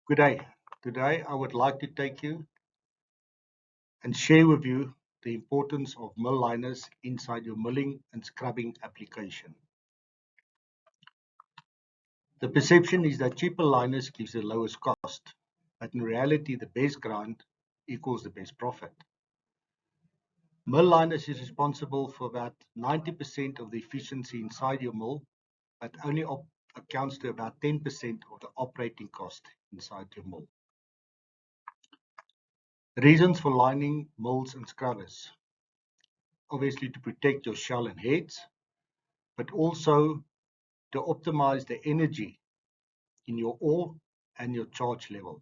Good day. Today I would like to take you and share with you the importance of mill liners inside your milling and scrubbing application. The perception is that cheaper liners gives the lowest cost, but in reality the best grind equals the best profit. Mill liners is responsible for about 90% of the efficiency inside your mill, but only accounts to about 10% of the operating cost inside your mill. Reasons for lining mills and scrubbers. Obviously to protect your shell and heads, but also to optimize the energy in your ore and your charge level.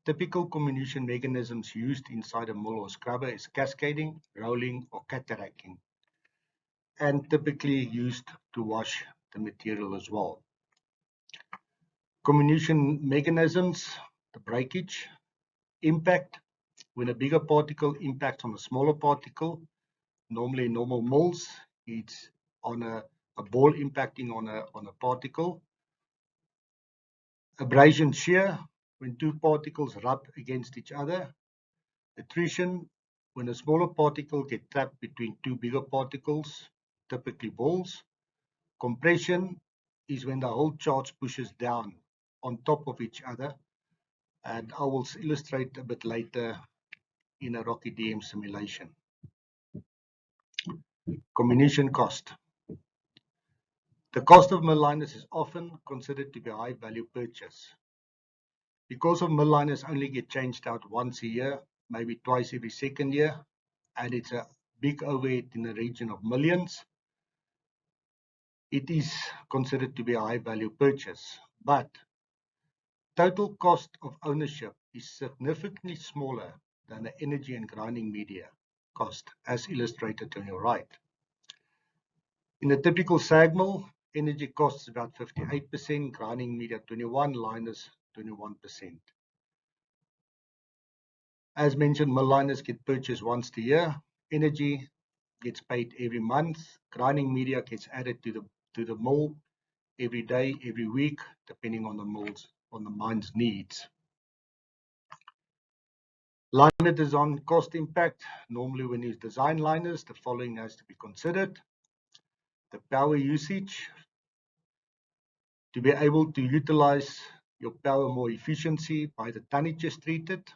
Typical comminution mechanisms used inside a mill or scrubber is cascading, rolling, or cataracting, and typically used to wash the material as well. Comminution mechanisms, the breakage, impact, when a bigger particle impacts on a smaller particle, normally in normal mills, it's on a ball impacting on a particle. Abrasion shear, when two particles rub against each other. Attrition, when a smaller particle gets trapped between two bigger particles, typically balls. Compression is when the whole charge pushes down on top of each other, and I will illustrate a bit later in a Rocky DM simulation. Comminution cost. The cost of mill liners is often considered to be a high value purchase. Because of mill liners only get changed out once a year, maybe twice every second year, and it's a big overhead in the region of millions, it is considered to be a high value purchase. But total cost of ownership is significantly smaller than the energy and grinding media cost, as illustrated on your right. In a typical SAG mill, energy costs about 58%, grinding media 21%, liners 21%. As mentioned, mill liners get purchased once a year. Energy gets paid every month. Grinding media gets added to the mill every day, every week, depending on the mine's needs. Liner design cost impact. Normally when you design liners, the following has to be considered. The power usage. To be able to utilize your power more efficiency by the tonnages treated.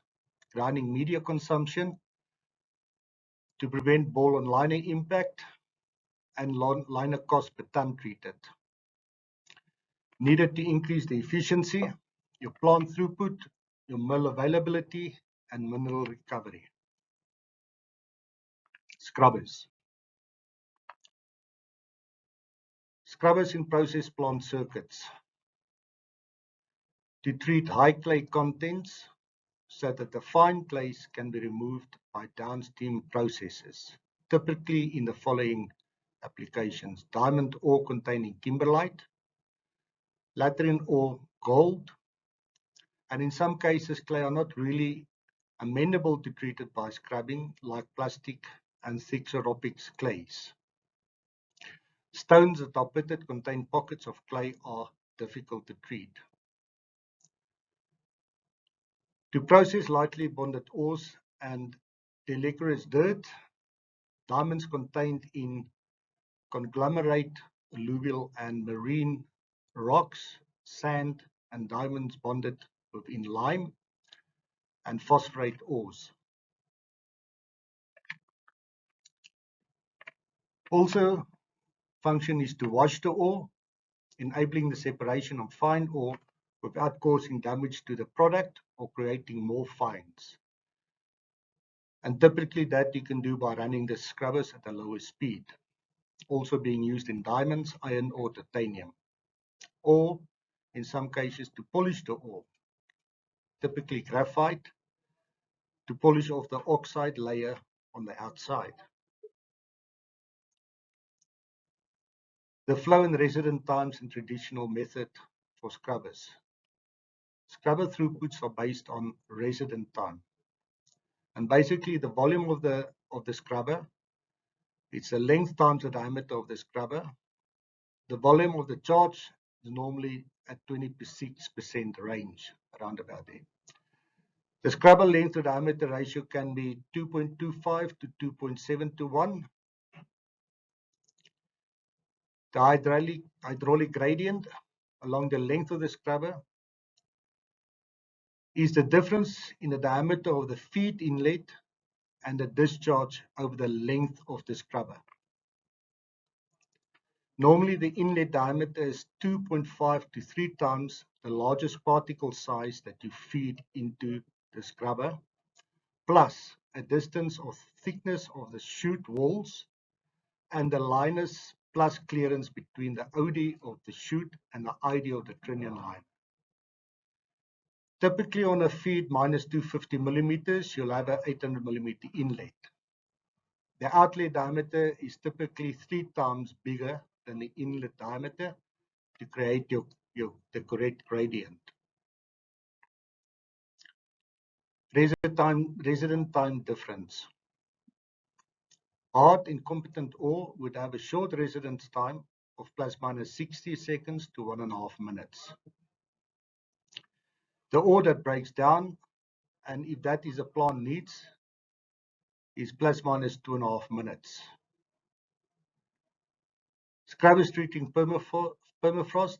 Grinding media consumption. To prevent ball on liner impact, and liner cost per ton treated. Needed to increase the efficiency, your plant throughput, your mill availability, and mineral recovery. Scrubbers. Scrubbers in process plant circuits. To treat high clay contents so that the fine clays can be removed by downstream processes, typically in the following applications: diamond ore containing kimberlite, laterite ore gold, and in some cases clay are not really amenable to treated by scrubbing, like plastic and thixotropic clays. Stones that are pitted contain pockets of clay are difficult to treat. To process lightly bonded ores and deleterious dirt, diamonds contained in conglomerate, alluvial and marine rocks, sand, and diamonds bonded within lime and phosphorate ores. Also, function is to wash the ore, enabling the separation of fine ore without causing damage to the product or creating more fines. And typically that you can do by running the scrubbers at a lower speed. Also being used in diamonds, iron ore, titanium, or in some cases to polish the ore, typically graphite, to polish off the oxide layer on the outside. The flow and resident times in traditional method for scrubbers. Scrubber throughputs are based on resident time. And basically the volume of the scrubber, it's the length times the diameter of the scrubber, the volume of the charge is normally at 26% range, around about there. The scrubber length to diameter ratio can be 2.25 to 2.7 to 1. The hydraulic gradient along the length of the scrubber is the difference in the diameter of the feed inlet and the discharge over the length of the scrubber. Normally, the inlet diameter is 2.5 to 3 times the largest particle size that you feed into the scrubber, plus a distance of thickness of the chute walls and the liners plus clearance between the OD of the chute and the ID of the trunnion line. Typically on a feed minus 250 millimeters, you'll have an 800 millimeter inlet. The outlet diameter is typically 3 times bigger than the inlet diameter to create the correct gradient. Resident time difference. Hard incompetent ore would have a short residence time of plus minus 60 seconds to 1.5 minutes. The ore that breaks down, and if that is a plant needs, is plus minus 2.5 minutes. Scrubbers treating permafrost,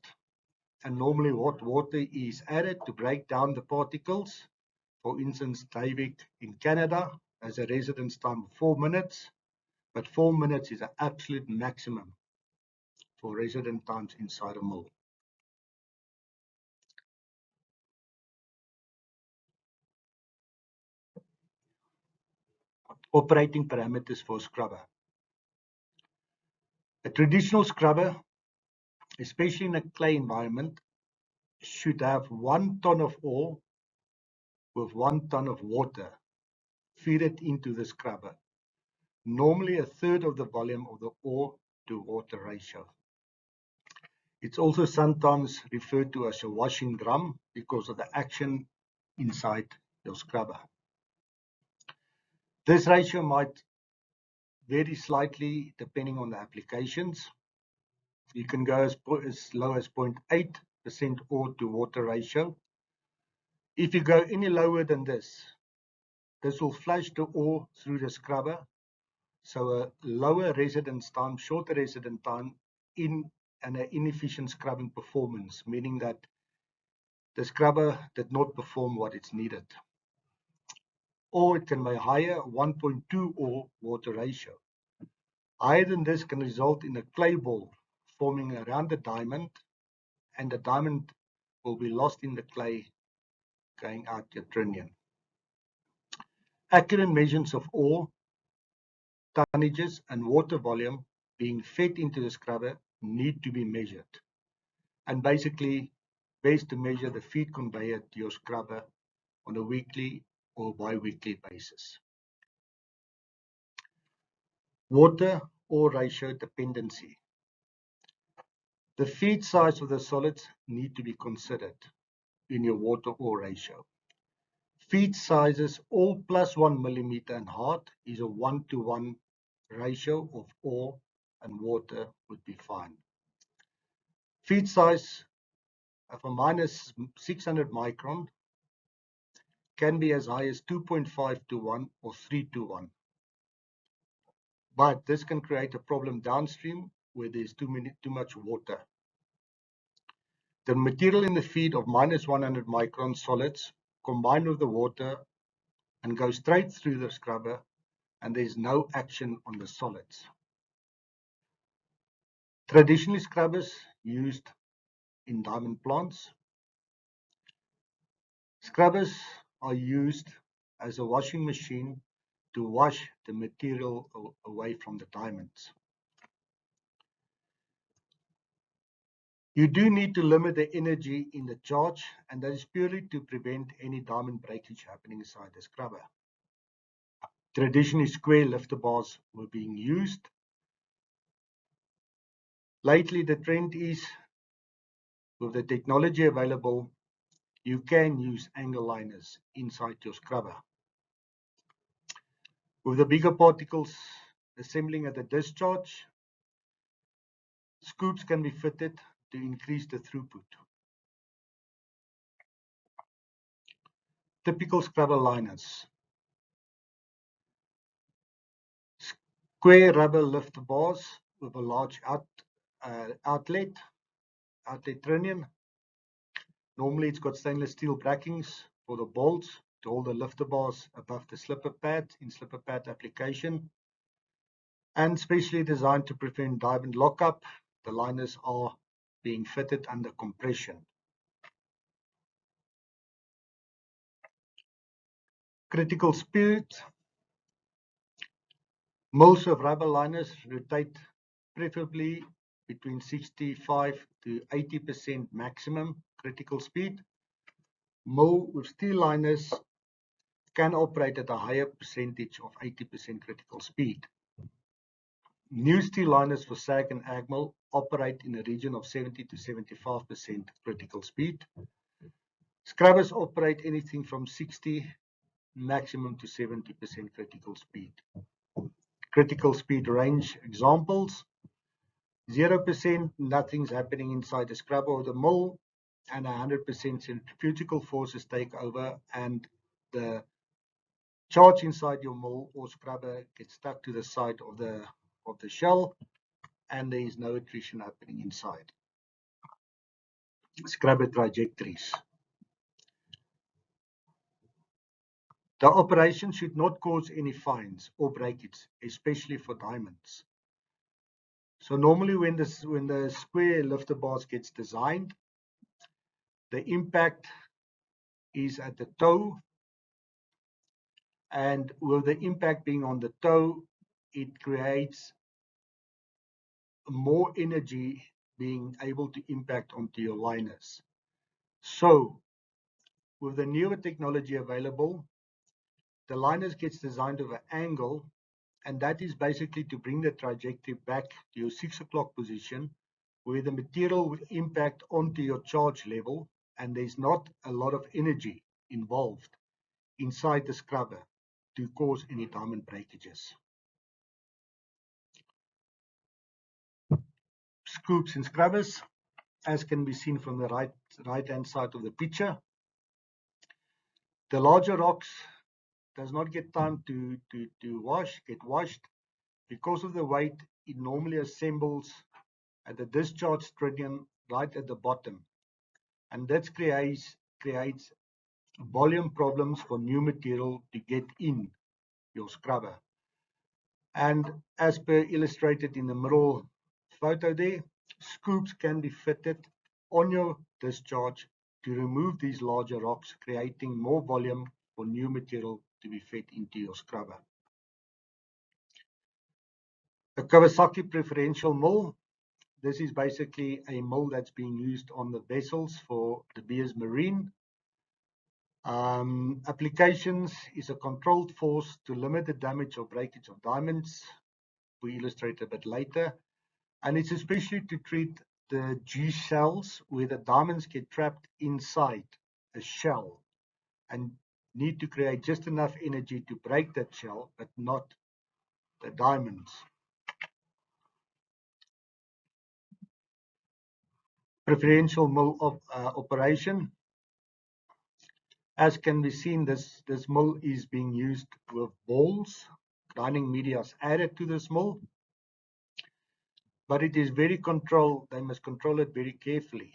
and normally hot water is added to break down the particles. For instance, Davik in Canada has a residence time of 4 minutes, but 4 minutes is an absolute maximum for resident times inside a mill. Operating parameters for a scrubber. A traditional scrubber, especially in a clay environment, should have 1 ton of ore with 1 ton of water feed it into the scrubber. Normally a third of the volume of the ore to water ratio. It's also sometimes referred to as a washing drum because of the action inside your scrubber. This ratio might vary slightly depending on the applications. You can go as low as 0.8% ore to water ratio. If you go any lower than this will flush the ore through the scrubber. So a lower residence time, shorter residence time in an inefficient scrubbing performance, meaning that the scrubber did not perform what it's needed. Or it can be higher, 1.2 ore water ratio. Higher than this can result in a clay ball forming around the diamond, and the diamond will be lost in the clay going out your trunnion. Accurate measurements of ore, tonnages, and water volume being fed into the scrubber need to be measured. And basically, best to measure the feed conveyor to your scrubber on a weekly or bi-weekly basis. Water ore ratio dependency. The feed size of the solids need to be considered in your water ore ratio. Feed sizes all plus 1 millimeter and hard is a 1-to-1 ratio of ore and water would be fine. Feed size of a minus 600 micron can be as high as 2.5 to 1 or 3 to 1. But this can create a problem downstream where there's too much water. The material in the feed of minus 100 micron solids combine with the water and go straight through the scrubber, and there's no action on the solids. Traditionally, scrubbers used in diamond plants. Scrubbers are used as a washing machine to wash the material away from the diamonds. You do need to limit the energy in the charge, and that is purely to prevent any diamond breakage happening inside the scrubber. Traditionally, square lifter bars were being used. Lately, the trend is, with the technology available, you can use angle liners inside your scrubber. With the bigger particles assembling at the discharge, scoops can be fitted to increase the throughput. Typical scrubber liners. Square rubber lift bars with a large outlet trunnion. Normally it's got stainless steel backings for the bolts to hold the lifter bars above the slipper pad in slipper pad application, and specially designed to prevent diamond lockup. The liners are being fitted under compression. Critical speed. Most of rubber liners rotate preferably between 65 to 80% maximum critical speed. Mill with steel liners can operate at a higher percentage of 80% critical speed. New steel liners for sag and ag mill operate in a region of 70 to 75% critical speed. Scrubbers operate anything from 60 maximum to 70% critical speed. Critical speed range examples: 0%, nothing's happening inside the scrubber or the mill, and 100% centrifugal forces take over and the charge inside your mill or scrubber gets stuck to the side of the shell and there is no attrition happening inside. Scrubber trajectories. The operation should not cause any fines or breakage, especially for diamonds. So normally when the square lifter bars gets designed, the impact is at the toe, and with the impact being on the toe, it creates more energy being able to impact onto your liners. So with the newer technology available, the liners gets designed with an angle, and that is basically to bring the trajectory back to your 6 o'clock position where the material will impact onto your charge level and there's not a lot of energy involved inside the scrubber to cause any diamond breakages. Scoops and scrubbers, as can be seen from the right hand side of the picture. The larger rocks does not get time to get washed. Because of the weight, it normally assembles at the discharge trunnion right at the bottom, and that creates volume problems for new material to get in your scrubber. And as per illustrated in the middle photo there, scoops can be fitted on your discharge to remove these larger rocks, creating more volume for new material to be fed into your scrubber. A Kawasaki preferential mill. This is basically a mill that's being used on the vessels for the BS Marine. Applications is a controlled force to limit the damage or breakage of diamonds. We illustrate a bit later. And it's especially to treat the G shells where the diamonds get trapped inside a shell and need to create just enough energy to break that shell, but not the diamonds. Preferential mill operation. As can be seen, this mill is being used with balls. Grinding media is added to this mill, but it is very controlled. They must control it very carefully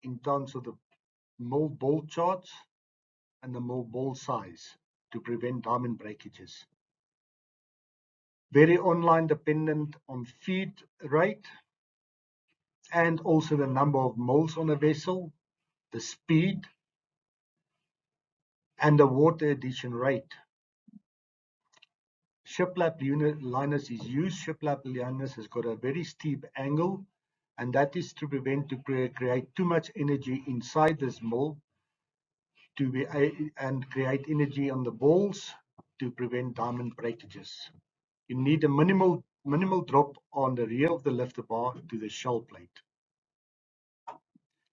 in terms of the mill ball charge and the mill ball size to prevent diamond breakages. Very online dependent on feed rate and also the number of mills on a vessel, the speed, and the water addition rate. Shiplap liners is used. Shiplap liners has got a very steep angle, and that is to prevent to create too much energy inside this mill and create energy on the balls to prevent diamond breakages. You need a minimal drop on the rear of the lifter bar to the shell plate.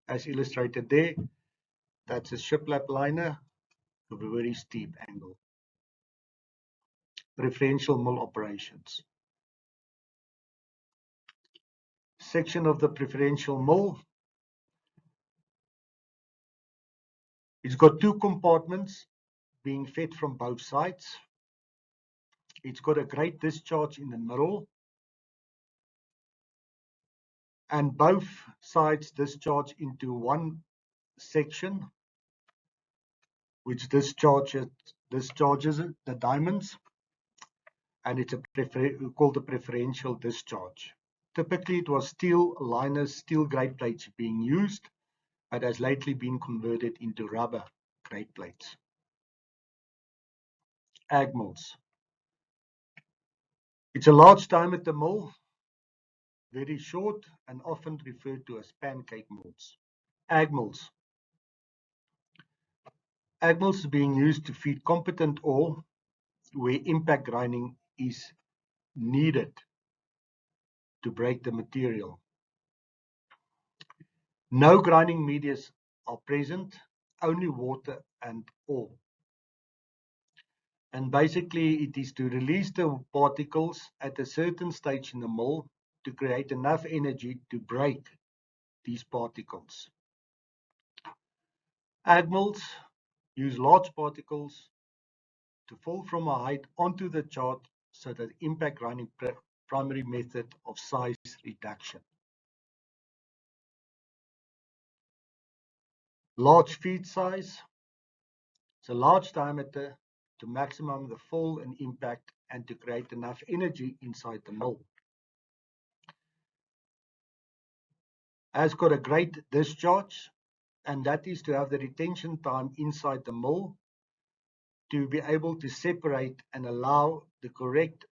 As illustrated there, that's a shiplap liner with a very steep angle. Preferential mill operations. section of the preferential mill. It's got two compartments being fed from both sides. It's got a great discharge in the middle, and both sides discharge into one section, which discharges the diamonds, and it's called a preferential discharge. Typically, it was steel liners, steel grade plates being used, but has lately been converted into rubber grade plates. Ag mills. It's a large diameter mill, very short and often referred to as pancake mills. Ag mills. Ag mills is being used to feed competent ore where impact grinding is needed to break the material. No grinding medias are present, only water and ore. And basically it is to release the particles at a certain stage in the mill to create enough energy to break these particles. Ag mills use large particles to fall from a height onto the chart so that impact grinding primary method of size reduction. Large feed size. It's a large diameter to maximum the fall and impact and to create enough energy inside the mill. Has got a great discharge, and that is to have the retention time inside the mill to be able to separate and allow the correct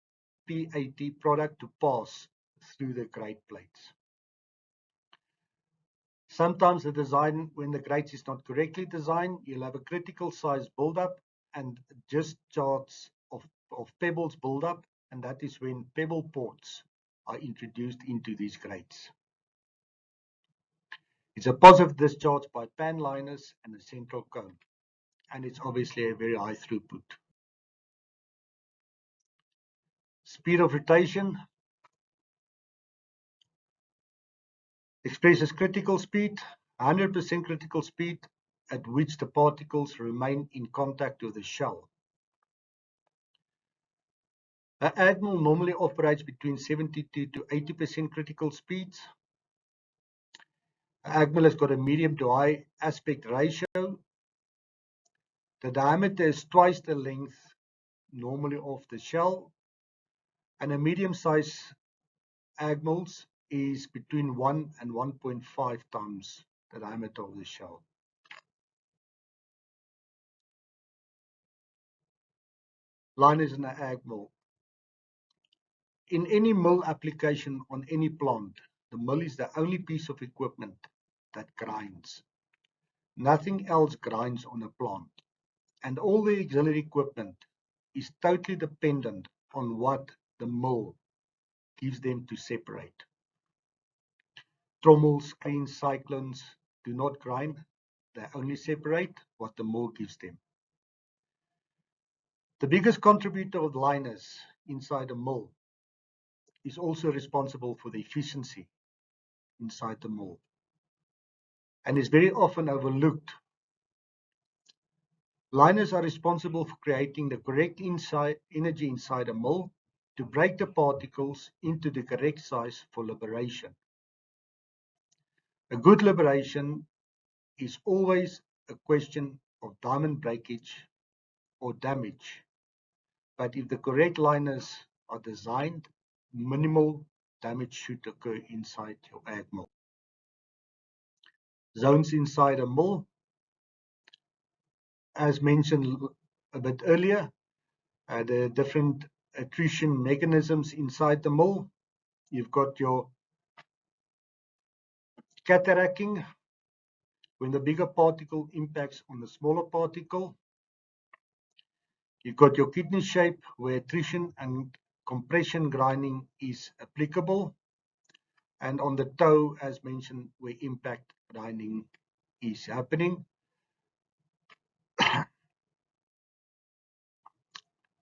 PAT product to pass through the grade plates. Sometimes the design, when the grades is not correctly designed, you'll have a critical size buildup and discharge of pebbles buildup, and that is when pebble ports are introduced into these grades. It's a positive discharge by pan liners and a central cone, and it's obviously a very high throughput. Speed of rotation expresses critical speed, 100% critical speed at which the particles remain in contact with the shell. An ag mill normally operates between 72 to 80% critical speeds. An ag mill has got a medium to high aspect ratio. The diameter is twice the length normally of the shell, and a medium size ag mills is between 1 and 1.5 times the diameter of the shell. Liners in an ag mill. In any mill application on any plant, the mill is the only piece of equipment that grinds. Nothing else grinds on a plant, and all the auxiliary equipment is totally dependent on what the mill gives them to separate. Trommels, screens, cyclones do not grind, they only separate what the mill gives them. The biggest contributor of liners inside a mill is also responsible for the efficiency inside the mill, and is very often overlooked. Liners are responsible for creating the correct energy inside a mill to break the particles into the correct size for liberation. A good liberation is always a question of diamond breakage or damage, but if the correct liners are designed, minimal damage should occur inside your ag mill. Zones inside a mill. As mentioned a bit earlier, the different attrition mechanisms inside the mill. You've got your cataracting, when the bigger particle impacts on the smaller particle. You've got your kidney shape, where attrition and compression grinding is applicable. And on the toe, as mentioned, where impact grinding is happening.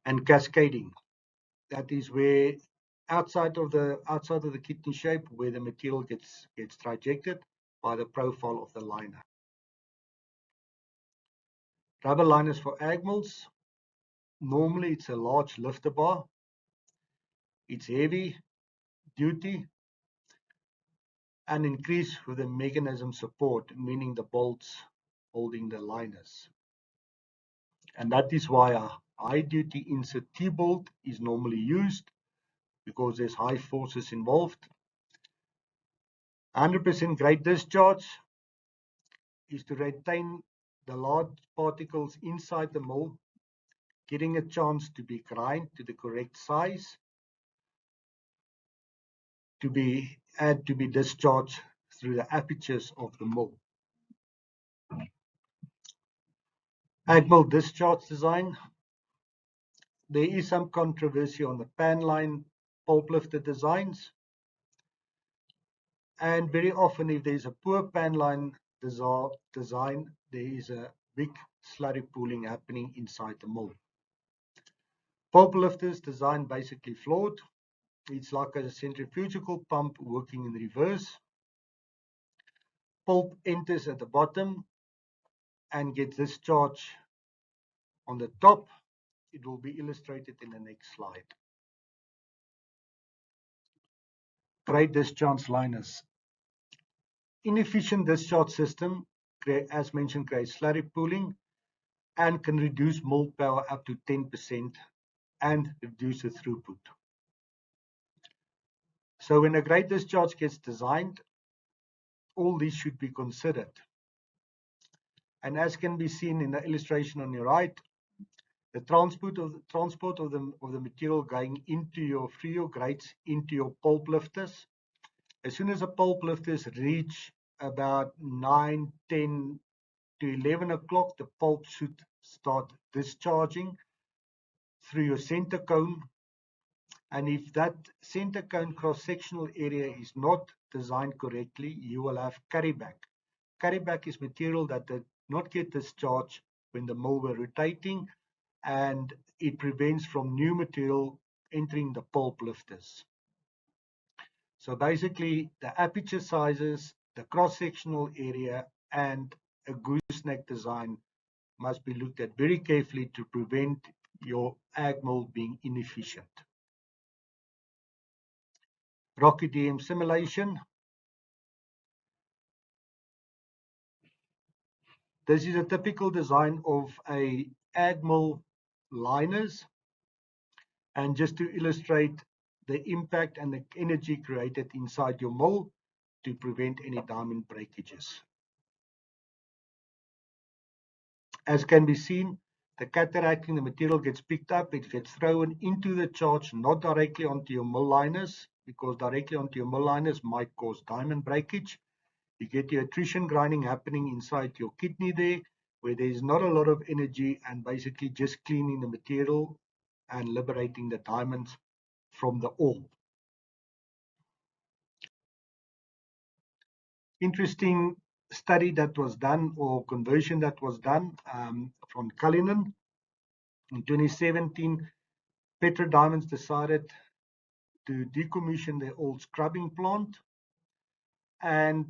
And cascading. That is where outside of the kidney shape where the material gets trajected by the profile of the liner. Rubber liners for ag mills. Normally it's a large lifter bar. It's heavy duty and increased with a mechanism support, meaning the bolts holding the liners. And that is why a high duty insert T-bolt is normally used, because there's high forces involved. 100% grade discharge is to retain the large particles inside the mold, getting a chance to be grind to the correct size to be discharged through the apertures of the mold. Ag mill discharge design. There is some controversy on the pan line pulp lifter designs, and very often if there is a poor pan line design, there is a big slurry pooling happening inside the mold. Pulp lifters design basically flawed. It's like a centrifugal pump working in reverse. Pulp enters at the bottom and gets discharged on the top. It will be illustrated in the next slide. Grade discharge liners. Inefficient discharge system, as mentioned, creates slurry pooling and can reduce mold power up to 10% and reduce the throughput. So when a grade discharge gets designed, all these should be considered. And as can be seen in the illustration on your right, the transport of the material going into your frio grades into your pulp lifters. As soon as the pulp lifters reach about 9, 10 to 11 o'clock, the pulp should start discharging through your center cone. And if that center cone cross-sectional area is not designed correctly, you will have carryback. Carryback is material that did not get discharged when the mill were rotating, and it prevents from new material entering the pulp lifters. So basically, the aperture sizes, the cross-sectional area, and a gooseneck design must be looked at very carefully to prevent your ag mill being inefficient. Rocky DM simulation. This is a typical design of a ag mill liners. And just to illustrate the impact and the energy created inside your mill to prevent any diamond breakages. As can be seen, the cataracting, the material gets picked up, it gets thrown into the charge, not directly onto your mill liners, because directly onto your mill liners might cause diamond breakage. You get your attrition grinding happening inside your kidney there, where there is not a lot of energy, and basically just cleaning the material and liberating the diamonds from the ore. Interesting study that was done, or conversion that was done from Cullinan in 2017. Petra Diamonds decided to decommission their old scrubbing plant and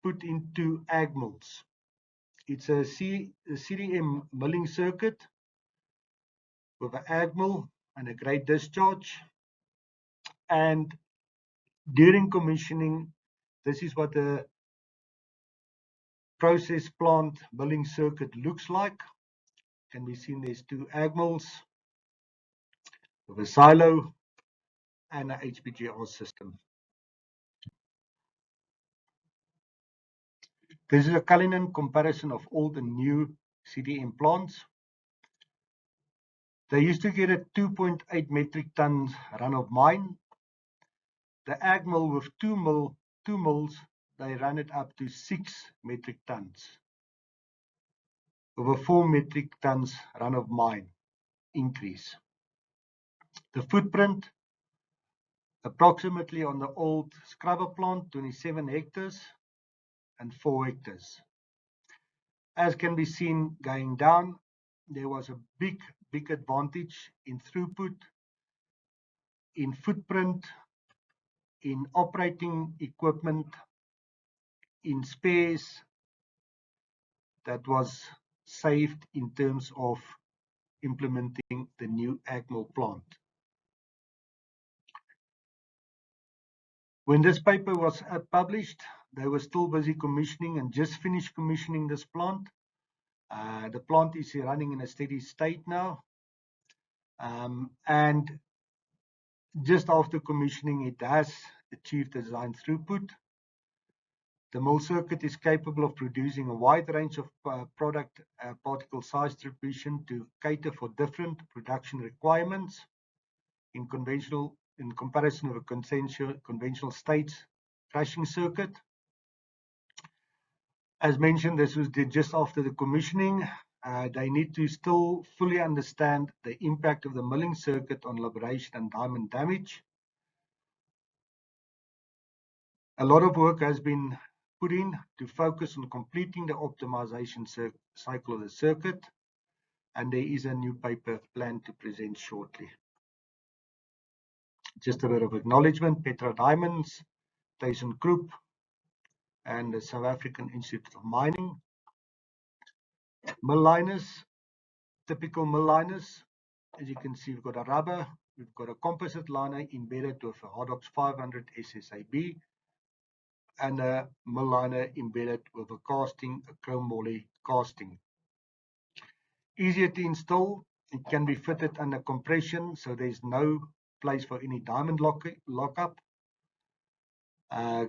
put into ag mills. It's a CDM milling circuit with an ag mill and a grade discharge. And during commissioning, this is what the process plant milling circuit looks like. Can be seen there's two ag mills with a silo and an HPGR system. This is a Cullinan comparison of old and new CDM plants. They used to get a 2.8 metric tons run of mine. The ag mill with two mills, they run it up to 6 metric tons. Over 4 metric tons run of mine increase. The footprint, approximately on the old scrubber plant, 27 hectares and 4 hectares. As can be seen going down, there was a big advantage in throughput in footprint, in operating equipment, in space that was saved in terms of implementing the new AgMill plant. When this paper was published, they were still busy commissioning and just finished commissioning this plant. The plant is running in a steady state now. And just after commissioning, it has achieved the design throughput. The mill circuit is capable of producing a wide range of product particle size distribution to cater for different production requirements in comparison with a conventional states crushing circuit. As mentioned, this was did just after the commissioning. They need to still fully understand the impact of the milling circuit on liberation and diamond damage. A lot of work has been put in to focus on completing the optimization cycle of the circuit, and there is a new paper planned to present shortly. Just a bit of acknowledgement, Petra Diamonds, ThyssenKrupp, and the South African Institute of Mining. Mill liners, typical mill liners. As you can see, we've got a rubber, we've got a composite liner embedded with a Hardox 500 SSAB, and a mill liner embedded with a casting, a chrome moly casting. Easier to install, it can be fitted under compression, so there's no place for any diamond lockup.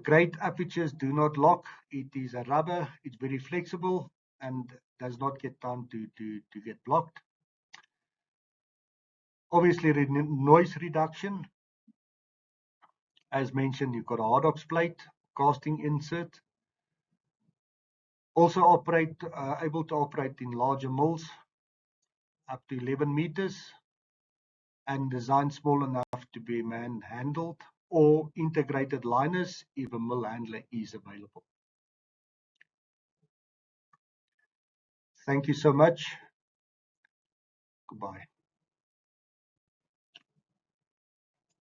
Great apertures do not lock. It is a rubber, it's very flexible and does not get time to get blocked. Obviously, noise reduction. As mentioned, you've got a Hardox plate, casting insert. Also able to operate in larger mills, up to 11 meters, and designed small enough to be man-handled, or integrated liners if a mill handler is available. Thank you so much. Goodbye.